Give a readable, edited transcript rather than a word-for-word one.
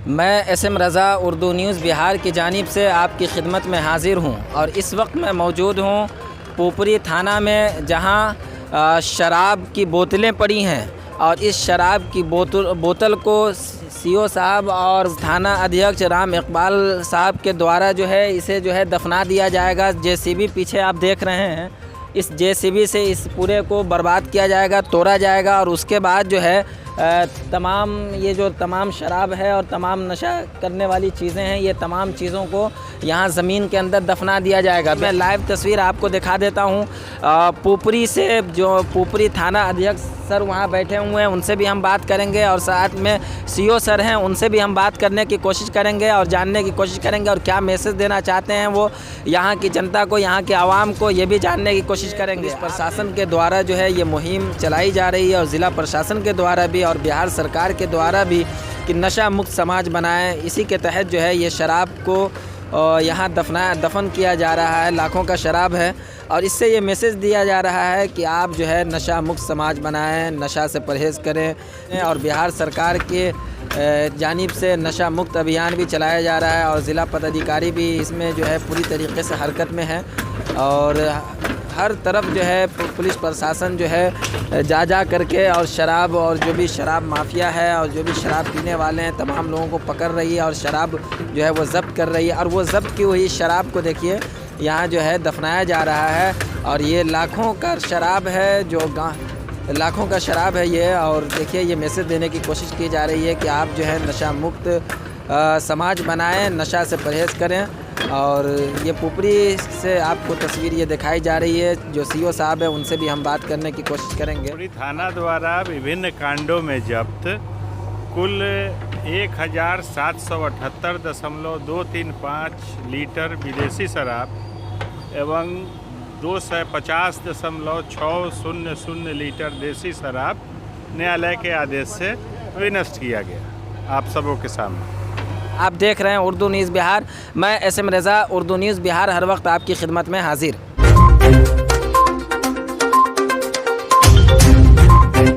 मैं एसएम रज़ा उर्दू न्यूज़ बिहार की जानिब से आपकी खिदमत में हाज़िर हूँ और इस वक्त मैं मौजूद हूँ पुपरी थाना में, जहाँ शराब की बोतलें पड़ी हैं और इस शराब की बोतल को सीओ साहब और थाना अध्यक्ष राम इकबाल साहब के द्वारा इसे दफना दिया जाएगा। जेसीबी पीछे आप देख रहे हैं, इस जेसीबी से इस पूरे को बर्बाद किया जाएगा, तोड़ा जाएगा और उसके बाद तमाम शराब है और तमाम नशा करने वाली चीज़ें हैं, ये तमाम चीज़ों को यहाँ ज़मीन के अंदर दफना दिया जाएगा। मैं लाइव तस्वीर आपको दिखा देता हूँ। पुपरी से जो पुपरी थाना अध्यक्ष सर वहाँ बैठे हुए हैं, उनसे भी हम बात करेंगे और साथ में सीओ सर हैं, उनसे भी हम बात करने की कोशिश करेंगे और जानने की कोशिश करेंगे और क्या मैसेज देना चाहते हैं वो यहाँ की जनता को, यहाँ के आवाम को, ये भी जानने की कोशिश करेंगे। इस प्रशासन के द्वारा ये मुहिम चलाई जा रही है और ज़िला प्रशासन के द्वारा भी और बिहार सरकार के द्वारा भी कि नशा मुक्त समाज बनाएं। इसी के तहत ये शराब को यहाँ दफन किया जा रहा है। लाखों का शराब है और इससे ये मैसेज दिया जा रहा है कि आप नशा मुक्त समाज बनाएं, नशा से परहेज़ करें। और बिहार सरकार के जानिब से नशा मुक्त अभियान भी चलाया जा रहा है और ज़िला पदाधिकारी भी इसमें पूरी तरीके से हरकत में है और हर तरफ पुलिस प्रशासन जा करके और शराब और जो भी शराब माफिया है और जो भी शराब पीने वाले हैं तमाम लोगों को पकड़ रही है और शराब वो ज़ब्त कर रही है। और वो ज़ब्त की हुई शराब को देखिए यहाँ दफनाया जा रहा है और ये लाखों का शराब है, लाखों का शराब है ये। और देखिए ये मैसेज देने की कोशिश की जा रही है कि आप नशा मुक्त समाज बनाएं, नशा से परहेज़ करें। और ये पुपरी से आपको तस्वीर ये दिखाई जा रही है, जो सीओ साहब है उनसे भी हम बात करने की कोशिश करेंगे। पुपरी थाना द्वारा विभिन्न कांडों में जब्त कुल 1778.235 लीटर विदेशी शराब एवं 250.600 लीटर देसी शराब न्यायालय के आदेश से विनष्ट किया गया। आप सबों के सामने आप देख रहे हैं उर्दू न्यूज़ बिहार। मैं एसएम रज़ा, उर्दू न्यूज़ बिहार, हर वक्त आपकी खिदमत में हाजिर।